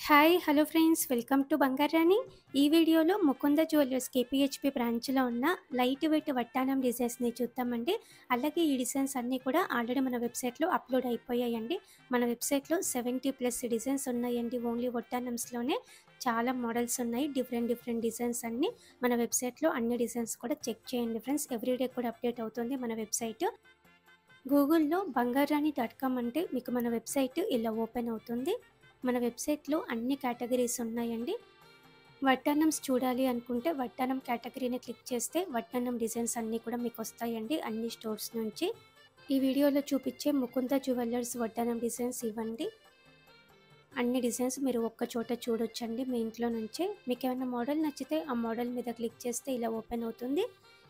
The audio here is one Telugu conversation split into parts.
Hi hello friends, welcome to Bangarani. ఈ వీడియోలో ముకుంద జ్యువెలర్స్ కేపీహెచ్పి బ్రాంచ్లో ఉన్న లైట్ వెయిట్ వడ్డానం డిజైన్స్ని చూద్దామండి. అలాగే ఈ డిజైన్స్ అన్నీ కూడా ఆల్రెడీ మన వెబ్సైట్లో అప్లోడ్ అయిపోయాయండి. మన వెబ్సైట్లో 70+ డిజైన్స్ ఉన్నాయండి. ఓన్లీ వడ్డానంస్లోనే చాలా మోడల్స్ ఉన్నాయి. డిఫరెంట్ డిజైన్స్ అన్నీ మన వెబ్సైట్లో అన్ని డిజైన్స్ కూడా చెక్ చేయండి ఫ్రెండ్స్. ఎవ్రీడే కూడా అప్డేట్ అవుతుంది మన వెబ్సైట్. గూగుల్లో బంగారాణి.com అంటే మీకు మన వెబ్సైట్ ఇలా ఓపెన్ అవుతుంది. మన వెబ్సైట్లో అన్ని కేటగిరీస్ ఉన్నాయండి. వడ్డానమ్స్ చూడాలి అనుకుంటే వడ్డానం కేటగిరీని క్లిక్ చేస్తే వడ్డానం డిజైన్స్ అన్నీ కూడా మీకు వస్తాయండి అన్ని స్టోర్స్ నుంచి. ఈ వీడియోలో చూపించే ముకుంద జ్యువెలర్స్ వడ్డానం డిజైన్స్ ఇవ్వండి. అన్ని డిజైన్స్ మీరు ఒక్క చోట చూడొచ్చండి మీ ఇంట్లో నుంచే. మీకు ఏమైనా మోడల్ నచ్చితే ఆ మోడల్ మీద క్లిక్ చేస్తే ఇలా ఓపెన్ అవుతుంది.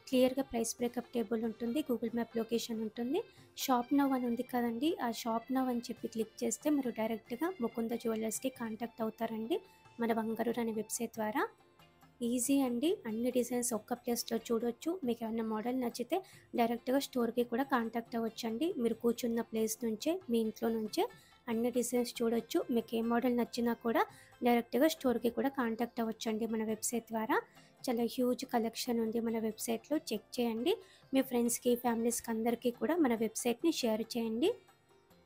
క్లియర్గా ప్రైస్ బ్రేకప్ టేబుల్ ఉంటుంది, గూగుల్ మ్యాప్ లొకేషన్ ఉంటుంది. షాప్ నౌ అని ఉంది కదండి, ఆ షాప్ నౌ అని చెప్పి క్లిక్ చేస్తే మీరు డైరెక్ట్గా ముకుంద జ్యువెలర్స్కి కాంటాక్ట్ అవుతారండి మన బంగారాణి వెబ్సైట్ ద్వారా. ఈజీ అండి, అన్ని డిజైన్స్ ఒక్క ప్లేస్లో చూడొచ్చు. మీకు ఏమైనా మోడల్ నచ్చితే డైరెక్ట్గా స్టోర్కి కూడా కాంటాక్ట్ అవ్వచ్చండి. మీరు కూర్చున్న ప్లేస్ నుంచే మీ ఇంట్లో నుంచే అన్ని డిజైన్స్ చూడొచ్చు. మీకు ఏ మోడల్ నచ్చినా కూడా డైరెక్ట్గా స్టోర్కి కూడా కాంటాక్ట్ అవ్వచ్చండి మన వెబ్సైట్ ద్వారా. చాలా హ్యూజ్ కలెక్షన్ ఉంది మన వెబ్సైట్లో, చెక్ చేయండి. మీ ఫ్రెండ్స్కి ఫ్యామిలీస్కి అందరికీ కూడా మన వెబ్సైట్ని షేర్ చేయండి.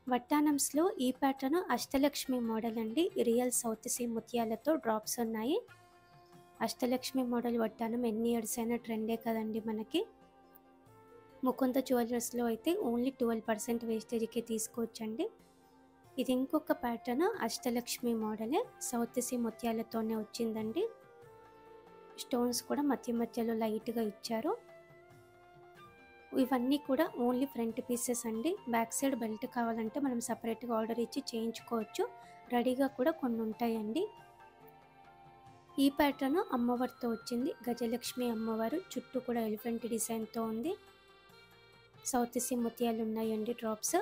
వడ్డానమ్స్లో ఈ ప్యాటర్న్ అష్టలక్ష్మి మోడల్ అండి. రియల్ సౌత్ సీ ముత్యాలతో డ్రాప్స్ ఉన్నాయి. అష్టలక్ష్మి మోడల్ వడ్డానం ఎన్ని ఇయర్స్ అయినా ట్రెండే కదండి మనకి. ముకుంద జ్యువెలర్స్లో అయితే ఓన్లీ 12% వేస్టేజ్కి తీసుకోవచ్చండి. ఇది ఇంకొక ప్యాటర్న్ అష్టలక్ష్మి మోడలే, సౌత్ సీ ముత్యాలతోనే వచ్చిందండి. స్టోన్స్ కూడా మధ్యలో లైట్గా ఇచ్చారు. ఇవన్నీ కూడా ఓన్లీ ఫ్రంట్ పీసెస్ అండి. బ్యాక్ సైడ్ బెల్ట్ కావాలంటే మనం సపరేట్గా ఆర్డర్ ఇచ్చి చేయించుకోవచ్చు. రెడీగా కూడా కొన్ని ఉంటాయండి. ఈ ప్యాటర్న్ అమ్మవారితో వచ్చింది. గజలక్ష్మి అమ్మవారు, చుట్టూ కూడా ఎలిఫెంట్ డిజైన్తో ఉంది. సౌత్ సీ ముత్యాలు ఉన్నాయండి డ్రాప్స్.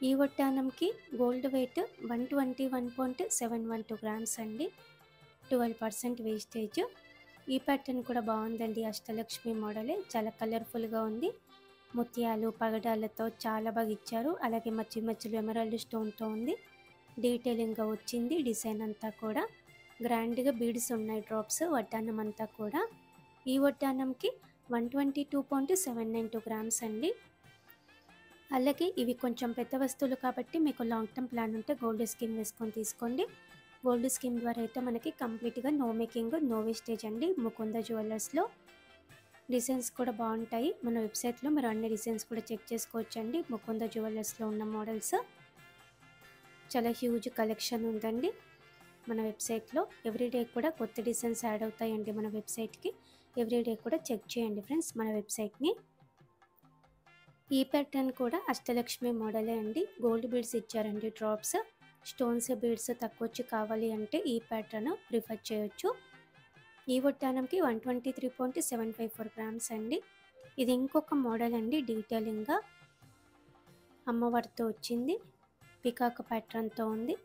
ఈ వడ్డానంకి గోల్డ్ వెయిట్ 121.712 గ్రామ్స్ అండి. 12% వేస్టేజ్. ఈ ప్యాటర్న్ కూడా బాగుందండి. అష్టలక్ష్మి మోడలే, చాలా కలర్ఫుల్గా ఉంది. ముత్యాలు పగడాలతో చాలా బాగా ఇచ్చారు. అలాగే మధ్యలో ఎమరాల్డ్ స్టోన్తో ఉంది. డీటెయిలింగ్గా వచ్చింది డిజైన్ అంతా కూడా. గ్రాండ్గా బీడ్స్ ఉన్నాయి డ్రాప్స్ వడ్డానం అంతా కూడా. ఈ వడ్డానంకి 122.792 గ్రామ్స్ అండి. అలాగే ఇవి కొంచెం పెద్ద వస్తువులు కాబట్టి మీకు లాంగ్ టర్మ్ ప్లాన్ ఉంటే గోల్డ్ స్కీమ్ వేసుకొని తీసుకోండి. గోల్డ్ స్కీమ్ ద్వారా అయితే మనకి కంప్లీట్గా నో మేకింగ్ నో వేస్టేజ్ అండి. ముకుంద జ్యువెలర్స్లో డిజైన్స్ కూడా బాగుంటాయి. మన వెబ్సైట్లో మీరు అన్ని డిజైన్స్ కూడా చెక్ చేసుకోవచ్చండి. ముకుంద జ్యువెలర్స్లో ఉన్న మోడల్స్ చాలా హ్యూజ్ కలెక్షన్ ఉందండి మన వెబ్సైట్లో. ఎవ్రీడే కూడా కొత్త డిజైన్స్ యాడ్ అవుతాయండి మన వెబ్సైట్కి. ఎవ్రీడే కూడా చెక్ చేయండి ఫ్రెండ్స్ మన వెబ్సైట్ని. ఈ ప్యాటర్న్ కూడా అష్టలక్ష్మి మోడలే అండి. గోల్డ్ బీడ్స్ ఇచ్చారండి డ్రాప్స్. స్టోన్స్ బీడ్స్ తక్కువ వచ్చి కావాలి అంటే ఈ ప్యాటర్న్ ప్రిఫర్ చేయొచ్చు. ఈ వడ్డానంకి 123.754 గ్రామ్స్ అండి. ఇది ఇంకొక మోడల్ అండి. డీటెయిలింగ్గా అమ్మవారితో వచ్చింది. పికాక్ ప్యాటర్న్తో ఉంది.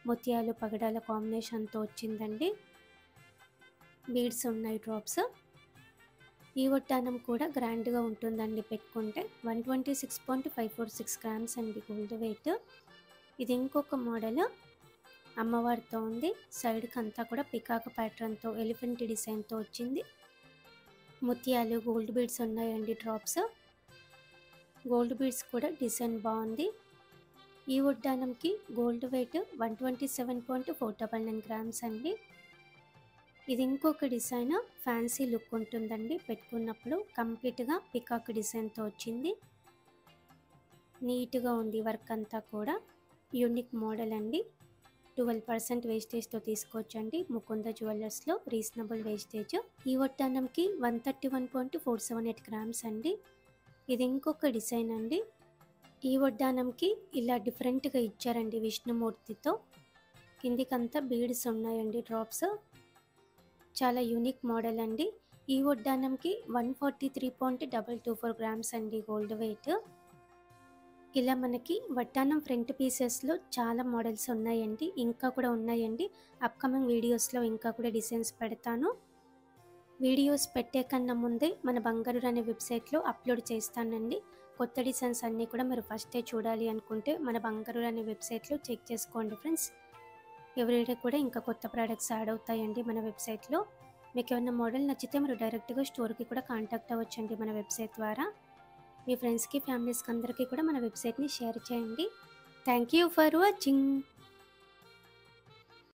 ముత్యాలు పగడాల కాంబినేషన్తో వచ్చిందండి. బీడ్స్ ఉన్నాయి డ్రాప్స్. ఈ వడ్డానం కూడా గ్రాండ్గా ఉంటుందండి పెట్టుకుంటే. 126.546 గ్రామ్స్ అండి గోల్డ్ వెయిట్. ఇది ఇంకొక మోడల్, అమ్మవారితో ఉంది. సైడ్కి అంతా కూడా పికాక్ ప్యాటర్న్తో ఎలిఫెంట్ డిజైన్తో వచ్చింది. ముత్యాలు గోల్డ్ బీడ్స్ ఉన్నాయండి డ్రాప్స్. గోల్డ్ బీడ్స్ కూడా డిజైన్ బాగుంది. ఈ వడ్డానంకి గోల్డ్ వెయిట్ 127.499 గ్రామ్స్ అండి. ఇది ఇంకొక డిజైన్, ఫ్యాన్సీ లుక్ ఉంటుందండి పెట్టుకున్నప్పుడు. కంప్లీట్గా పికాక్ డిజైన్తో వచ్చింది. నీట్గా ఉంది వర్క్ అంతా కూడా. యూనిక్ మోడల్ అండి. 12% వేస్టేజ్తో తీసుకోవచ్చండి ముకుంద జ్యువెలర్స్లో, రీజనబుల్ వేస్టేజ్. ఈ వడ్డానంకి 131.478 గ్రామ్స్ అండి. ఇది ఇంకొక డిజైన్ అండి. ఈ వడ్డానంకి ఇలా డిఫరెంట్గా ఇచ్చారండి విష్ణుమూర్తితో. కిందికంతా బీడ్స్ ఉన్నాయండి డ్రాప్స్. చాలా యూనిక్ మోడల్ అండి. ఈ వడ్డానంకి 143.224 గ్రామ్స్ అండి గోల్డ్ వెయిట్. ఇలా మనకి వడ్డానం ఫ్రంట్ పీసెస్లో చాలా మోడల్స్ ఉన్నాయండి. ఇంకా కూడా ఉన్నాయండి. అప్కమింగ్ వీడియోస్లో ఇంకా కూడా డిజైన్స్ పెడతాను. వీడియోస్ పెట్టే కన్నా ముందే మన బంగారాణి వెబ్సైట్లో అప్లోడ్ చేస్తానండి. కొత్త డిజైన్స్ అన్నీ కూడా మీరు ఫస్టే చూడాలి అనుకుంటే మన బంగారాణి వెబ్సైట్లో చెక్ చేసుకోండి ఫ్రెండ్స్. ఎవ్రీడే కూడా ఇంకా కొత్త ప్రోడక్ట్స్ యాడ్ అవుతాయండి మన వెబ్సైట్లో. మీకు ఏమన్నా మోడల్ నచ్చితే మీరు డైరెక్ట్గా స్టోర్కి కూడా కాంటాక్ట్ అవ్వచ్చండి మన వెబ్సైట్ ద్వారా. మీ ఫ్రెండ్స్కి ఫ్యామిలీస్కి అందరికీ కూడా మన వెబ్సైట్ని షేర్ చేయండి. Thank you for watching.